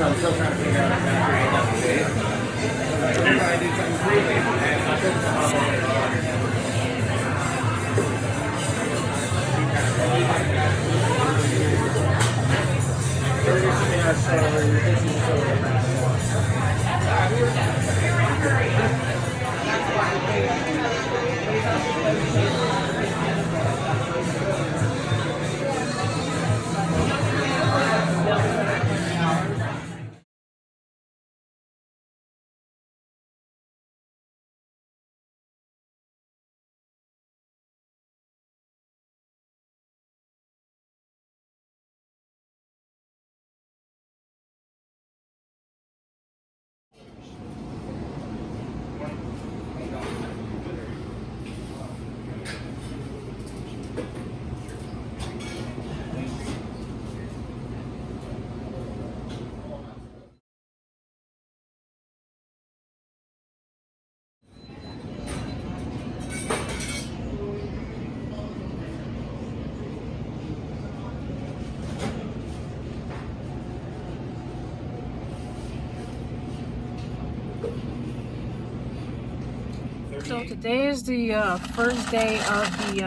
I'm still trying to figure out exactly what that would be. I'm trying to do something crazy, and I think So today is the first day of the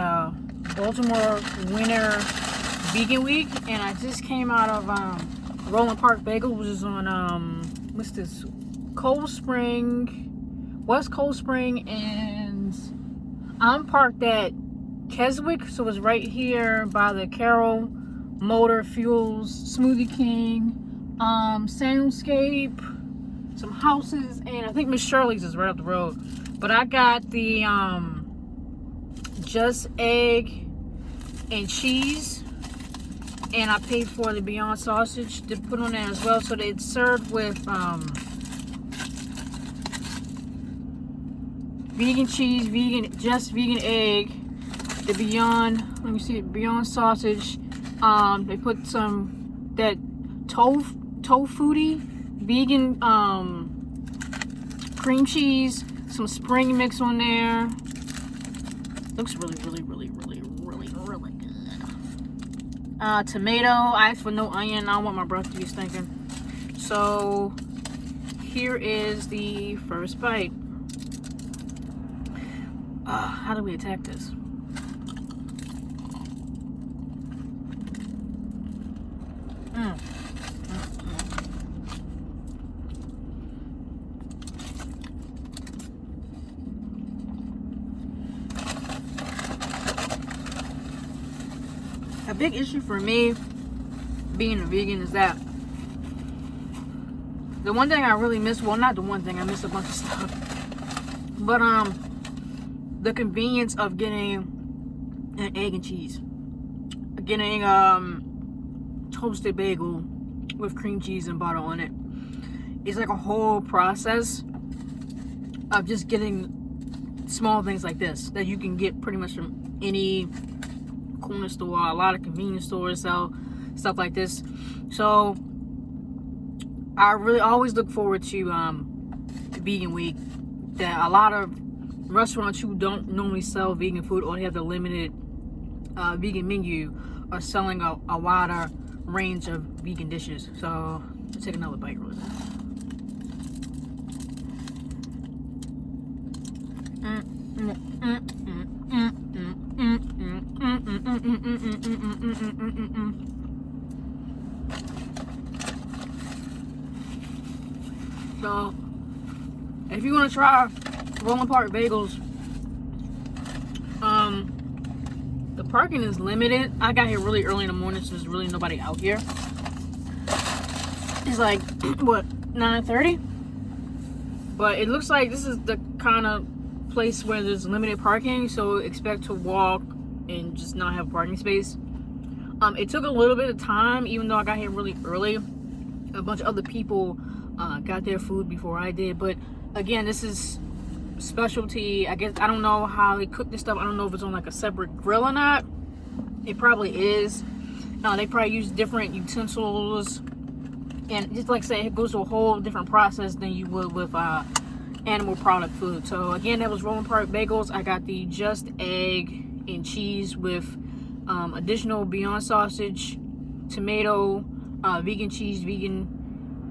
Baltimore Winter Vegan Week, and I just came out of Roland Park Bagel, which is on what's this? Cold Spring, West Cold Spring, and I'm parked at Keswick, so it's right here by the Carroll Motor Fuels, Smoothie King, Soundscape, some houses, and I think Miss Shirley's is right up the road. But I got the just egg and cheese, and I paid for the Beyond sausage to put on there as well. So it's served with vegan cheese, vegan egg, the Beyond, let me see, Beyond sausage. They put some that tofu vegan cream cheese, some spring mix on there. Looks really good. Tomato. I asked for no onion. I don't want my breath to be stinking. So here is the first bite. How do we attack this? A big issue for me being a vegan is that the one thing I really miss, well, not the one thing, I miss a bunch of stuff, but the convenience of getting an egg and cheese, getting toasted bagel with cream cheese and butter on it. It's like a whole process of just getting small things like this that you can get pretty much from any corner store. A lot of convenience stores sell stuff like this. So I really always look forward to Vegan Week. That a lot of restaurants who don't normally sell vegan food or they have the limited vegan menu are selling a wider range of vegan dishes. So let's take another bite really quick. So if you want to try Roland Park Bagels, the parking is limited. I got here really early in the morning, so there's really nobody out here. It's like what, 9:30? But it looks like this is the kind of place where there's limited parking, so expect to walk and just not have a parking space. It took a little bit of time, even though I got here really early. A bunch of other people got their food before I did, but again, this is specialty. I guess I don't know how they cook this stuff. I don't know if it's on like a separate grill or not. It probably is. They probably use different utensils, and just like I say, it goes to a whole different process than you would with animal product food. So again, that was Roland Park Bagels. I got the just egg and cheese with additional Beyond sausage, tomato, vegan cheese, vegan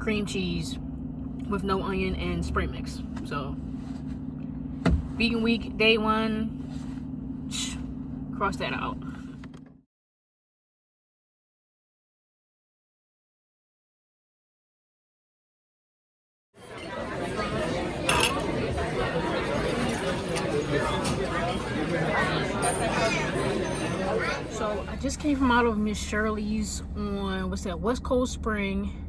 cream cheese with no onion and spring mix. So vegan week, day 1, cross that out. So I just came from out of Miss Shirley's on, what's that, West Coast Spring,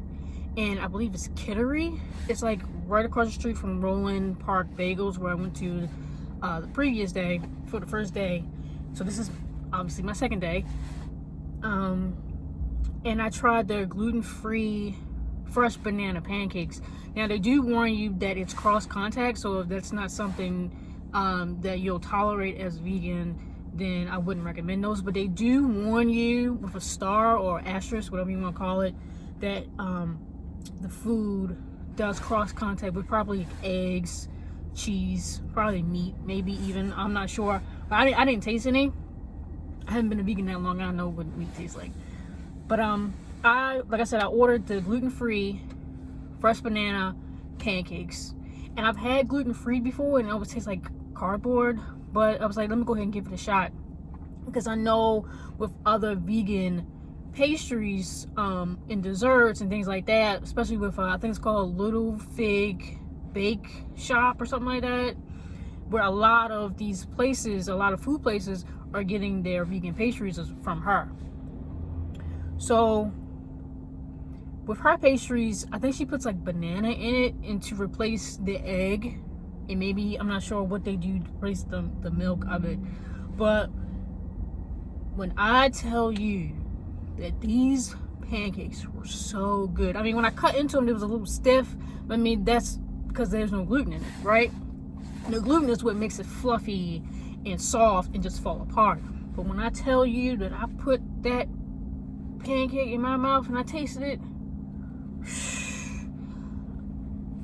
and I believe it's Kittery. It's like right across the street from Roland Park Bagels, where I went to the previous day for the first day. So this is obviously my second day. And I tried their gluten-free fresh banana pancakes. Now they do warn you that it's cross contact, so if that's not something that you'll tolerate as vegan, then I wouldn't recommend those. But they do warn you with a star or asterisk, whatever you want to call it, that the food does cross contact with probably eggs, cheese, probably meat, maybe even, I'm not sure. But I didn't taste any. I haven't been a vegan that long. I don't know what meat tastes like. But like I said, I ordered the gluten-free fresh banana pancakes, and I've had gluten-free before and it always tastes like cardboard, but I was like, let me go ahead and give it a shot, because I know with other vegan pastries and desserts and things like that, especially with I think it's called Little Fig Bake Shop or something like that, where a lot of these places, a lot of food places are getting their vegan pastries from her. So with her pastries, I think she puts like banana in it and to replace the egg, and maybe, I'm not sure what they do to replace the milk of it. But when I tell you that these pancakes were so good, I mean, when I cut into them, it was a little stiff. I mean, that's because there's no gluten in it, right? The gluten is what makes it fluffy and soft and just fall apart. But when I tell you that I put that pancake in my mouth and I tasted it,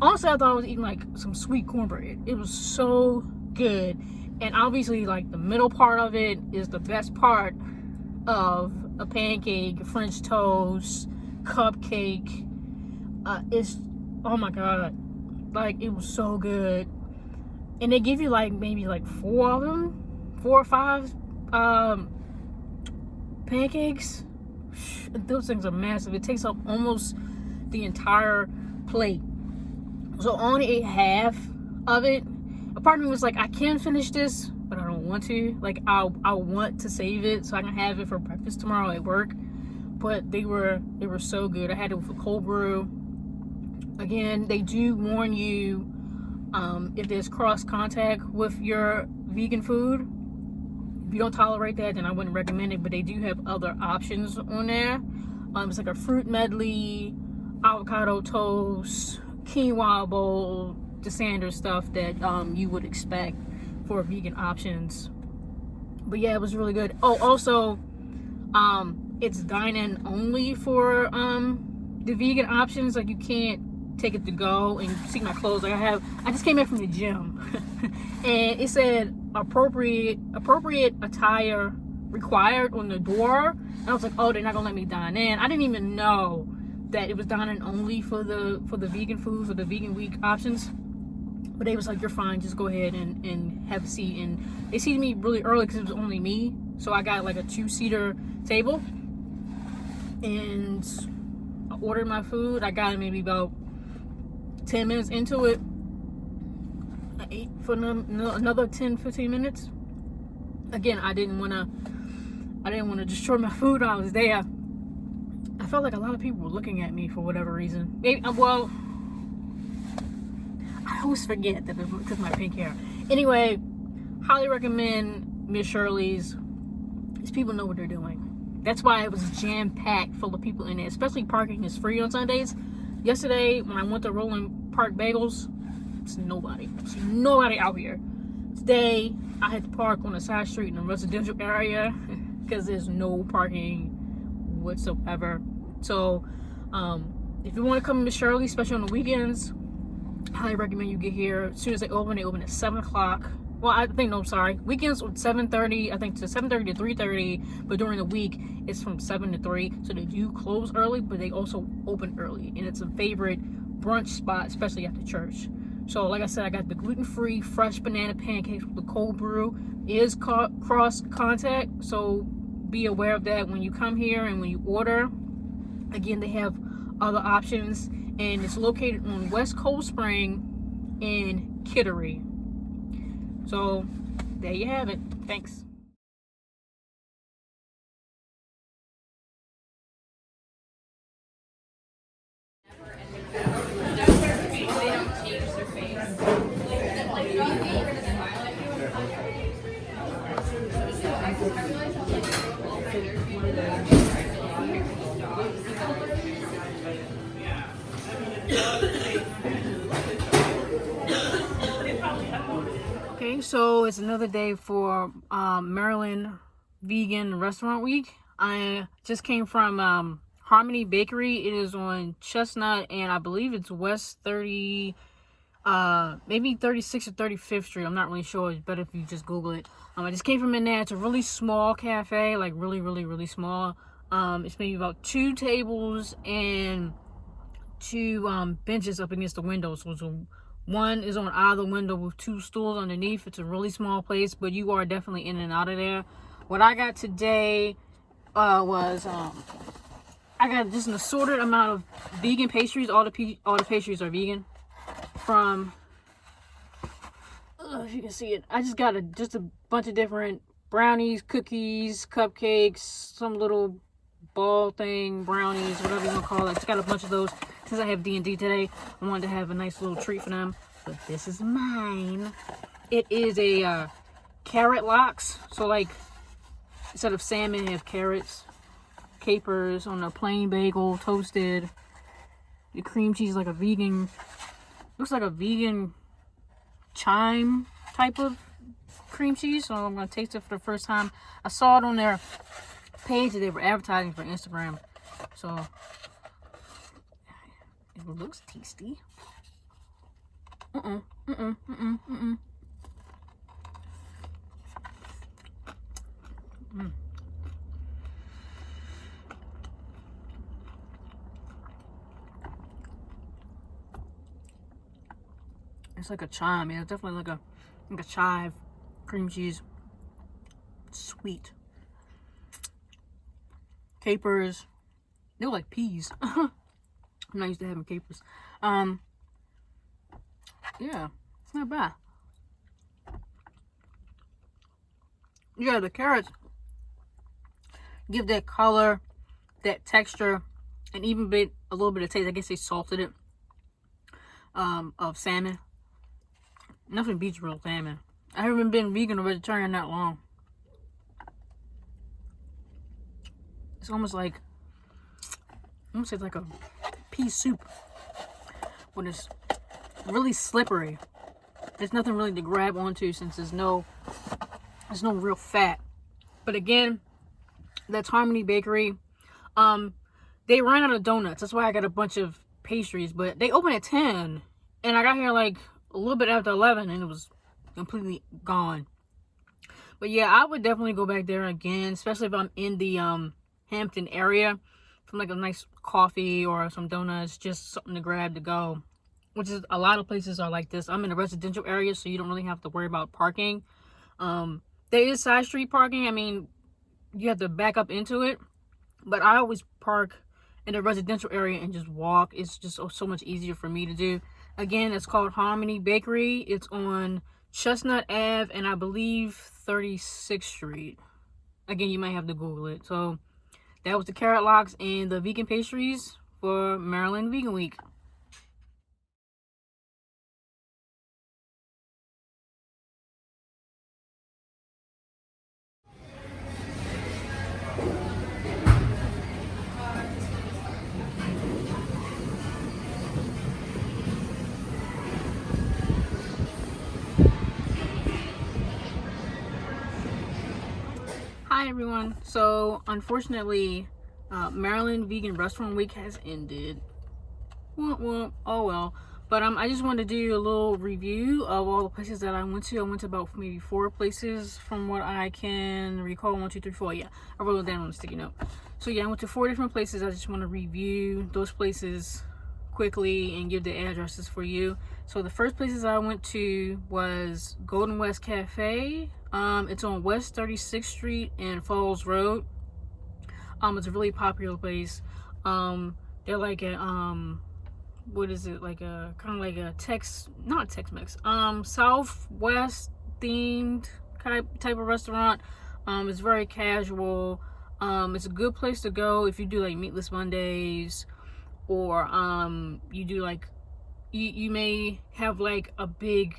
honestly, I thought I was eating like some sweet cornbread. It was so good. And obviously, like, the middle part of it is the best part of a pancake, French toast, cupcake. It's, oh my god, like, it was so good. And they give you like maybe like 4 of them, 4 or 5 pancakes. Those things are massive. It takes up almost the entire plate. So I only ate half of it. A part of me was like, I can finish this, but I don't want to. Like, I want to save it so I can have it for breakfast tomorrow at work. But they were so good. I had it with a cold brew. Again, they do warn you if there's cross contact with your vegan food. If you don't tolerate that, then I wouldn't recommend it. But they do have other options on there. It's like a fruit medley, avocado toast, quinoa bowl, the standard stuff that you would expect for vegan options. But yeah, it was really good. Oh, also, it's dine-in only for the vegan options. Like, you can't take it to go. And see my clothes, like I just came back from the gym and it said appropriate attire required on the door, and I was like, oh, they're not gonna let me dine in. I didn't even know that it was dine-in only for the vegan food, for the vegan week options. But they was like, you're fine, just go ahead and have a seat. And they seated me really early because it was only me, so I got like a 2-seater table, and I ordered my food. I got maybe about 10 minutes into it. I ate for another 10-15 minutes. Again, I didn't want to destroy my food while I was there. I felt like a lot of people were looking at me for whatever reason. Maybe, well, I always forget that it's because of my pink hair. Anyway, highly recommend Miss Shirley's. These people know what they're doing. That's why it was jam-packed full of people in there. Especially parking is free on Sundays. Yesterday, when I went to Roland Park Bagels, there's nobody. There's nobody out here. Today, I had to park on a side street in a residential area because there's no parking whatsoever. So, if you want to come to Miss Shirley, especially on the weekends, I highly recommend you get here as soon as they open. They open at 7 o'clock. Well, I think, no, sorry. Weekends from 7:30, I think, to 7:30 to 3:30. But during the week, it's from 7 to 3. So they do close early, but they also open early. And it's a favorite brunch spot, especially after church. So, like I said, I got the gluten-free fresh banana pancakes with the cold brew. It is cross contact, so be aware of that when you come here and when you order. Again, they have other options, and it's located on West Cold Spring in Kittery. So there you have it. Thanks. Okay, so it's another day for Maryland Vegan Restaurant Week. I just came from Harmony Bakery. It is on Chestnut, and I believe it's West 30, maybe 36th or 35th Street. I'm not really sure. It's better if you just Google it. I just came from in there. It's a really small cafe, like really small. It's maybe about 2 tables and 2 benches up against the window. So one is on either window with 2 stools underneath. It's a really small place, but you are definitely in and out of there. What I got today was I got just an assorted amount of vegan pastries. All the pastries are vegan. From if you can see it, I just got just a bunch of different brownies, cookies, cupcakes, some little ball thing, brownies, whatever you want to call it. Just got a bunch of those. Since I have D&D today, I wanted to have a nice little treat for them. But this is mine. It is a carrot lox. So, like, instead of salmon, you have carrots, capers on a plain bagel, toasted. The cream cheese, like a vegan, looks like a vegan chime type of cream cheese. So I'm going to taste it for the first time. I saw it on their page that they were advertising for Instagram. So it looks tasty. It's like a chime. Yeah, it's definitely like a chive cream cheese. Sweet. Capers. They look like peas. I'm not used to having capers. Yeah, it's not bad. Yeah, the carrots give that color, that texture, and even a little bit of taste. I guess they salted it. Of salmon. Nothing beats real salmon. I haven't been vegan or vegetarian that long. It's almost like a pea soup, but it's really slippery. There's nothing really to grab onto since there's no real fat. But again, that's Harmony Bakery. They ran out of donuts. That's why I got a bunch of pastries. But they open at 10, and I got here like a little bit after 11, and it was completely gone. But yeah, I would definitely go back there again, especially if I'm in the Hampton area, from like a nice coffee or some donuts, just something to grab to go. Which is, a lot of places are like this. I'm in a residential area, so you don't really have to worry about parking. There is side street parking. I mean, you have to back up into it, but I always park in a residential area and just walk. It's just so much easier for me to do. Again, it's called Harmony Bakery. It's on Chestnut Ave and I believe 36th Street. Again, you might have to Google it. So that was the carrot lox and the vegan pastries for Maryland Vegan Week. Hi everyone. So unfortunately, Maryland Vegan Restaurant Week has ended. Oh well. But I just wanted to do a little review of all the places that I went to. I went to about maybe 4 places from what I can recall. 1, 2, 3, 4. Yeah, I wrote it down on a sticky note. So yeah, I went to 4 different places. I just want to review those places quickly and give the addresses for you. So the first places I went to was Golden West Cafe. It's on West 36th Street and Falls Road. It's a really popular place. They're like a what is it, like a kind of like a not Tex-Mex, Southwest themed type of restaurant. It's very casual. It's a good place to go if you do like meatless Mondays, or you do like you may have like a big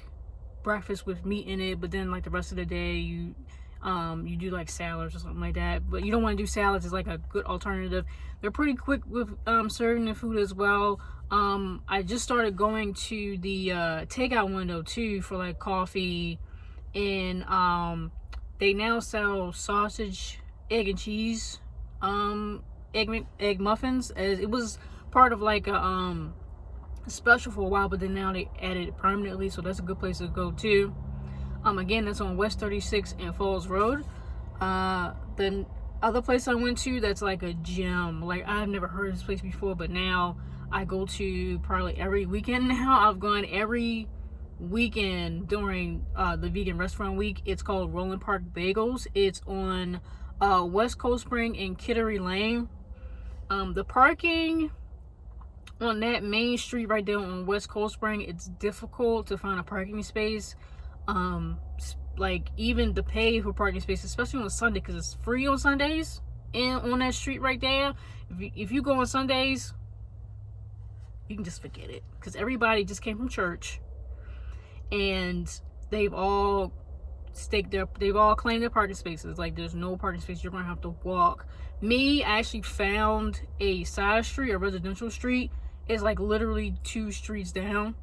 breakfast with meat in it, but then like the rest of the day you do like salads or something like that. But you don't want to do salads. It's like a good alternative. They're pretty quick with serving the food as well. I just started going to the takeout window too for like coffee, and they now sell sausage, egg and cheese egg muffins, as it was part of like a special for a while, but then now they added it permanently, so that's a good place to go too. Again, that's on West 36 and Falls Road. The other place I went to that's like a gym, like I've never heard of this place before, but now I go to probably every weekend now. I've gone every weekend during the vegan restaurant week. It's called Roland Park Bagels. It's on West Coast Spring and Kittery Lane. The parking on that main street right there on West Coast Spring, it's difficult to find a parking space. Like even to pay for parking space, especially on Sunday, because it's free on Sundays and on that street right there. If you go on Sundays, you can just forget it, because everybody just came from church and they've all claimed their parking spaces. Like there's no parking space. You're gonna have to walk. I actually found a side street, a residential street. It's like literally 2 streets down.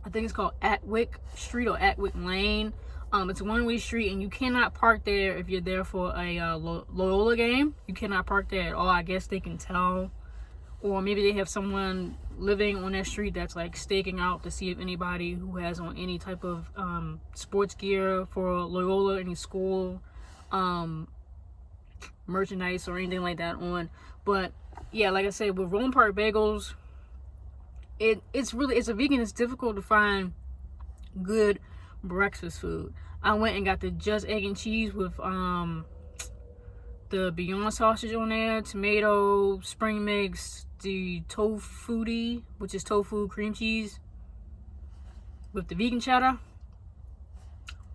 I think it's called Atwick Street or Atwick Lane. It's a one-way street, and you cannot park there if you're there for a Loyola game. You cannot park there at all. I guess they can tell, or maybe they have someone living on that street that's like staking out to see if anybody who has on any type of sports gear for Loyola, any school merchandise or anything like that on. But yeah, like I said, with Roland Park Bagels, it's a vegan. It's difficult to find good breakfast food. I went and got the just egg and cheese with the Beyond sausage on there, tomato, spring mix, the tofuti, which is tofu cream cheese with the vegan cheddar.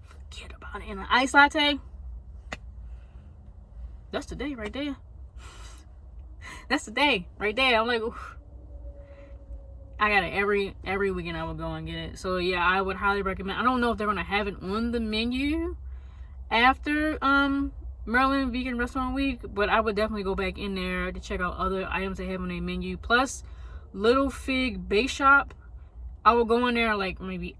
Forget about it. And an iced latte. That's the day right there. That's the day right there. I'm like, oof. I got it every weekend. I would go and get it. So yeah, I would highly recommend. I don't know if they're gonna have it on the menu after Maryland Vegan Restaurant Week, but I would definitely go back in there to check out other items they have on their menu. Plus, Little Fig Bake Shop, I would go in there like maybe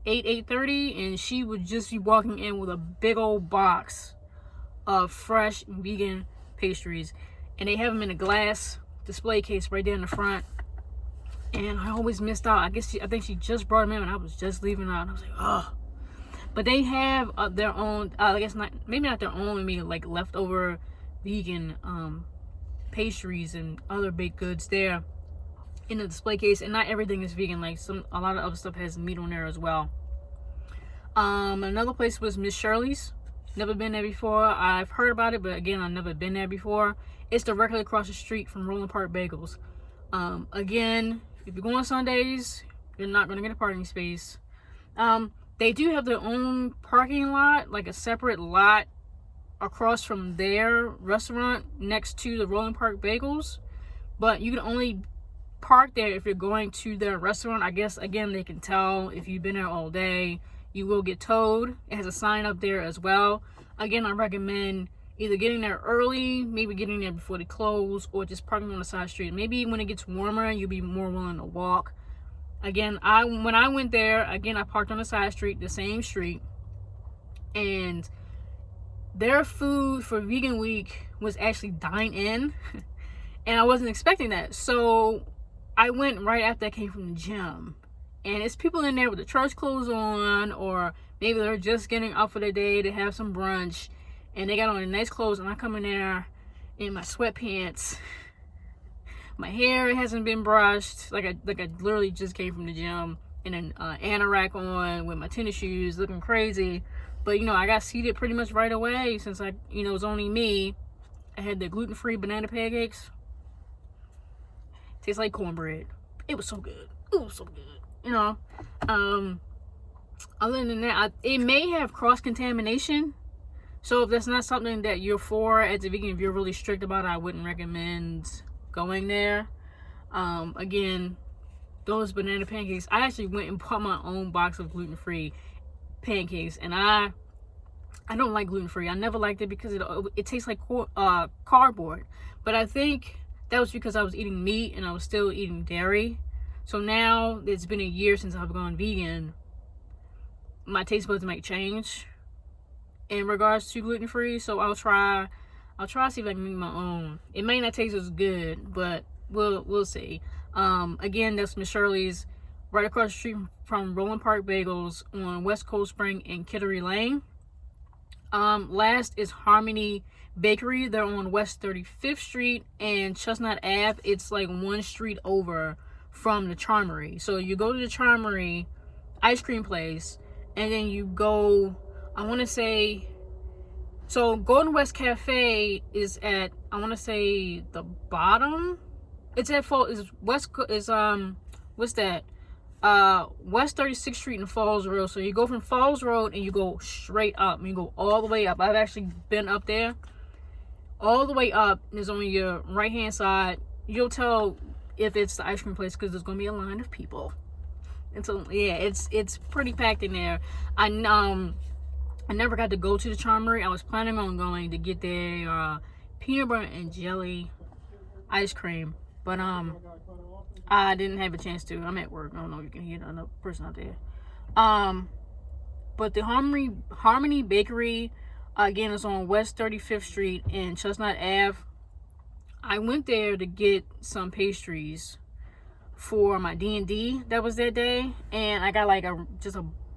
8:30, and she would just be walking in with a big old box of fresh vegan pastries, and they have them in a glass display case right there in the front. And I always missed out. I think she just brought them in, and I was just leaving out. And I was like, oh. But they have their own. I guess maybe not their own. Maybe like leftover vegan pastries and other baked goods there in the display case. And not everything is vegan. Like a lot of other stuff has meat on there as well. Another place was Miss Shirley's. Never been there before. I've heard about it, but again, I've never been there before. It's directly across the street from Roland Park Bagels. Again, if you go on Sundays, you're not going to get a parking space. They do have their own parking lot, like a separate lot across from their restaurant next to the Roland Park Bagels. But you can only park there if you're going to their restaurant. I guess, again, they can tell if you've been there all day, you will get towed. It has a sign up there as well. Again, I recommend either getting there early, maybe getting there before they close, or just parking on the side street. Maybe when it gets warmer, you'll be more willing to walk. Again, when I went there, again, I parked on the side street, the same street, and their food for Vegan Week was actually dine-in, and I wasn't expecting that. So I went right after I came from the gym. And it's people in there with the church clothes on, or maybe they're just getting up for the day to have some brunch, and they got on nice clothes, and I come in there in my sweatpants. My hair hasn't been brushed, like I literally just came from the gym, and an anorak on with my tennis shoes, looking crazy. But you know, I got seated pretty much right away since it was only me. I had the gluten-free banana pancakes. Tastes like cornbread. It was so good. It was so good. You know, other than that, it may have cross-contamination. So if that's not something that you're for as a vegan, if you're really strict about it, I wouldn't recommend going there. Again, those banana pancakes, I actually went and bought my own box of gluten-free pancakes, and I don't like gluten-free. I never liked it because it tastes like cardboard. But I think that was because I was eating meat and I was still eating dairy. So now it's been a year since I've gone vegan. My taste buds might change in regards to gluten-free. So I'll try to see if I can make my own. It may not taste as good, but we'll see. Again, that's Miss Shirley's, right across the street from Roland Park Bagels on West Coast Spring and Kittery Lane. Last is Harmony Bakery. They're on West 35th Street and Chestnut Ave. It's like one street over from the Charmery. So you go to the Charmery ice cream place, and then you go, I want to say, so Golden West Cafe is at, I want to say, the bottom. It's at West 36th Street and Falls Road. So you go from Falls Road and you go straight up, and you go all the way up. I've actually been up there, all the way up, and it's on your right hand side. You'll tell if it's the ice cream place because there's gonna be a line of people. And so yeah, it's pretty packed in there. I never got to go to the Charmery. I was planning on going to get their peanut butter and jelly ice cream, but I didn't have a chance to. I'm at work. I don't know if you can hear another person out there. But the Harmony Bakery, again, is on West 35th Street and Chestnut Ave. I went there to get some pastries for my D&D that was that day, and I got like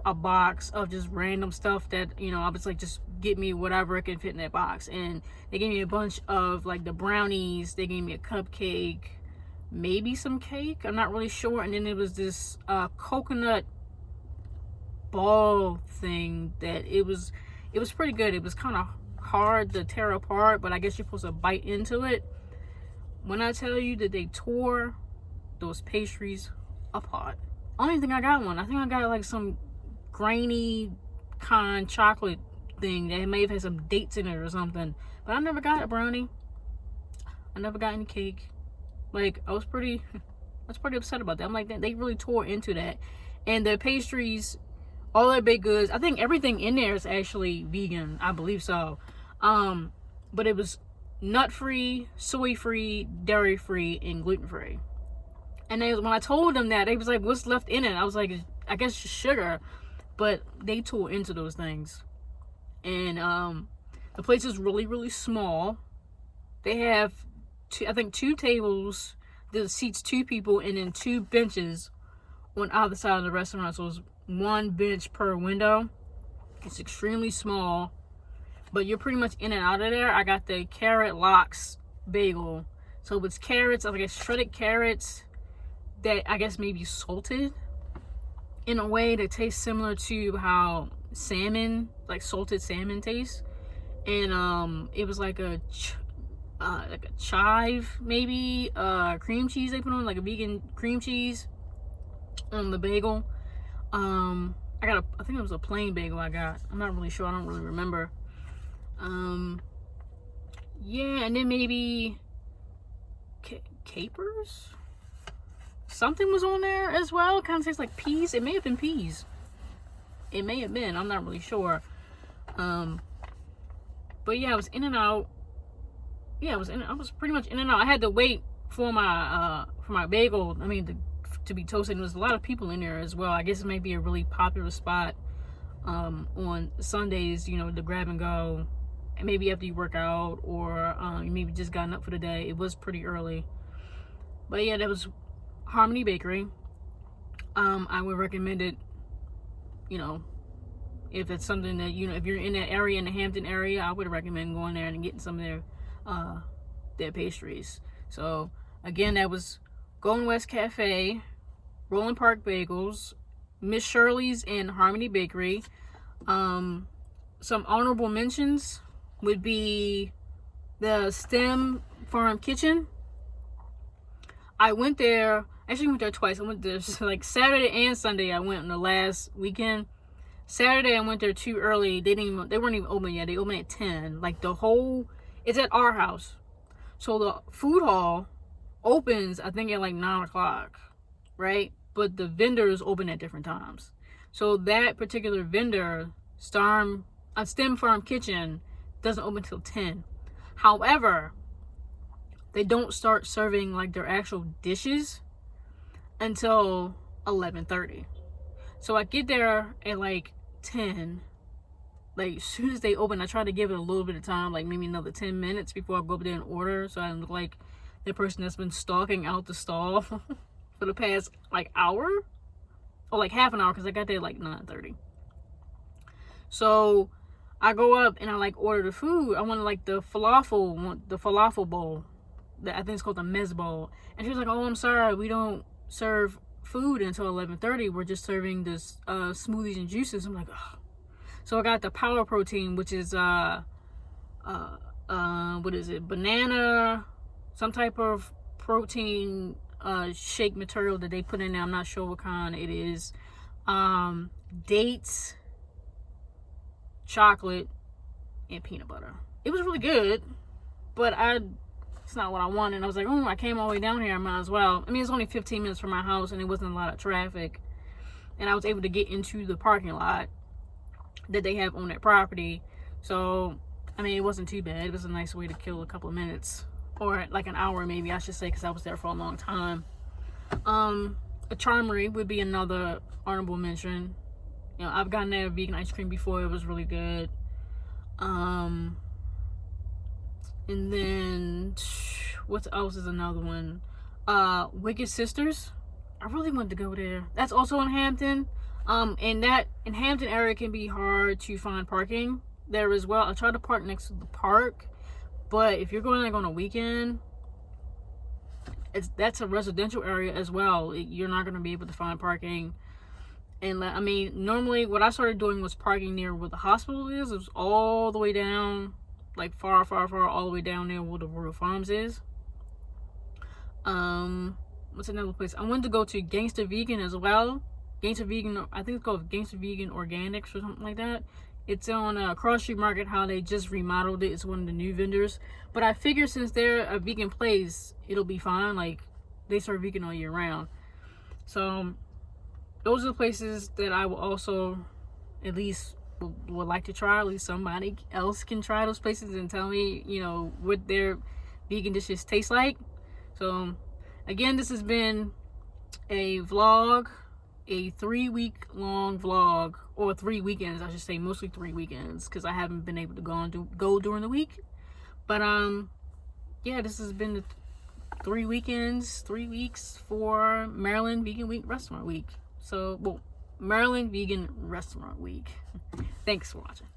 a box of just random stuff that, I was like, just get me whatever can fit in that box. And they gave me a bunch of like the brownies, they gave me a cupcake, maybe some cake, I'm not really sure. And then it was this coconut ball thing that it was pretty good. It was kind of hard to tear apart, but I guess you're supposed to bite into it. When I tell you that they tore those pastries apart, I don't even think I got one. I think I got like some grainy kind chocolate thing that may have had some dates in it or something. But I never got a brownie. I never got any cake. Like, I was pretty upset about that. I'm like, they really tore into that. And the pastries, all their baked goods, I think everything in there is actually vegan. I believe so. But it was nut-free, soy-free, dairy-free, and gluten-free. And when I told them that, they was like, what's left in it? I was like, I guess just sugar. But they tore into those things. And the place is really, really small. They have, I think, 2 tables that seats 2 people, and then 2 benches on either side of the restaurant. So it's 1 bench per window. It's extremely small, but you're pretty much in and out of there. I got the carrot lox bagel. So it's carrots, I guess shredded carrots that I guess maybe salted in a way that tastes similar to how salmon, like salted salmon tastes. And it was like a chive, maybe cream cheese they put on, like a vegan cream cheese on the bagel. I think it was a plain bagel I got. I'm not really sure. I don't really remember. Yeah, and then maybe capers. Something was on there as well. It kind of tastes like peas. It may have been peas. It may have been. I'm not really sure. But yeah, I was in and out. Yeah, I was pretty much in and out. I had to wait for my bagel. I mean, to be toasted. There was a lot of people in there as well. I guess it might be a really popular spot on Sundays, to grab and go. And maybe after you work out, or you maybe just gotten up for the day. It was pretty early. But yeah, that was Harmony Bakery. I would recommend it, you know, if it's something that, you know, if you're in that area, in the Hampton area, I would recommend going there and getting some of their pastries. So again, that was Golden West Cafe, Roland Park Bagels, Miss Shirley's, and Harmony Bakery. Some honorable mentions would be the STEM Farm Kitchen. I went there, actually went there twice. I went there like Saturday and Sunday. I went on the last weekend. Saturday I went there too early. They weren't even open yet. They opened at 10. Like it's at our house. So the food hall opens, I think, at like 9 o'clock, right? But the vendors open at different times. So that particular vendor, STEM Farm Kitchen, doesn't open till 10. However, they don't start serving like their actual dishes until 11:30. So I get there at like 10. Like as soon as they open, I try to give it a little bit of time, like maybe another 10 minutes before I go up there and order, so I look like the person that's been stalking out the stall for the past like hour, or like half an hour, because I got there like 9:30. So I go up and I like order the food. I wanted like the falafel bowl. I think it's called the mez bowl. And she was like, "Oh, I'm sorry, we don't serve food until 11:30. We're just serving this smoothies and juices." I'm like, "Oh." So I got the Power Protein, which is what is it? Banana, some type of protein shake material that they put in there. I'm not sure what kind it is. Dates, chocolate, and peanut butter. It was really good, but it's not what I wanted. And I was like, "Oh, I came all the way down here, I might as well." I mean, it's only 15 minutes from my house, and it wasn't a lot of traffic, and I was able to get into the parking lot that they have on that property. So I mean, it wasn't too bad. It was a nice way to kill a couple of minutes, or like an hour maybe, I should say, because I was there for a long time. A Charmery would be another honorable mention. You know, I've gotten their vegan ice cream before. It was really good. And then what else is another one? Wicked Sisters. I really wanted to go there. That's also in Hampton. And that in Hampton area can be hard to find parking there as well. I tried to park next to the park, but if you're going like on a weekend, that's a residential area as well. You're not going to be able to find parking. And I mean, normally what I started doing was parking near where the hospital is. It was all the way down, like far all the way down there where the Royal Farms is. What's another place? I wanted to go to Gangsta Vegan as well. Gangsta Vegan, I think it's called Gangsta Vegan Organics or something like that. It's on Cross Street Market, how they just remodeled it. It's one of the new vendors. But I figure since they're a vegan place, it'll be fine. Like, they serve vegan all year round. So those are the places that I will also at least would like to try. At least somebody else can try those places and tell me, you know, what their vegan dishes taste like. So again, this has been a vlog, a 3-week long vlog, or 3 weekends, I should say, mostly 3 weekends, because I haven't been able to go during the week. But yeah, this has been the 3 weekends, 3 weeks for Maryland Vegan Week Restaurant Week. So, well, Maryland Vegan Restaurant Week. Thanks for watching.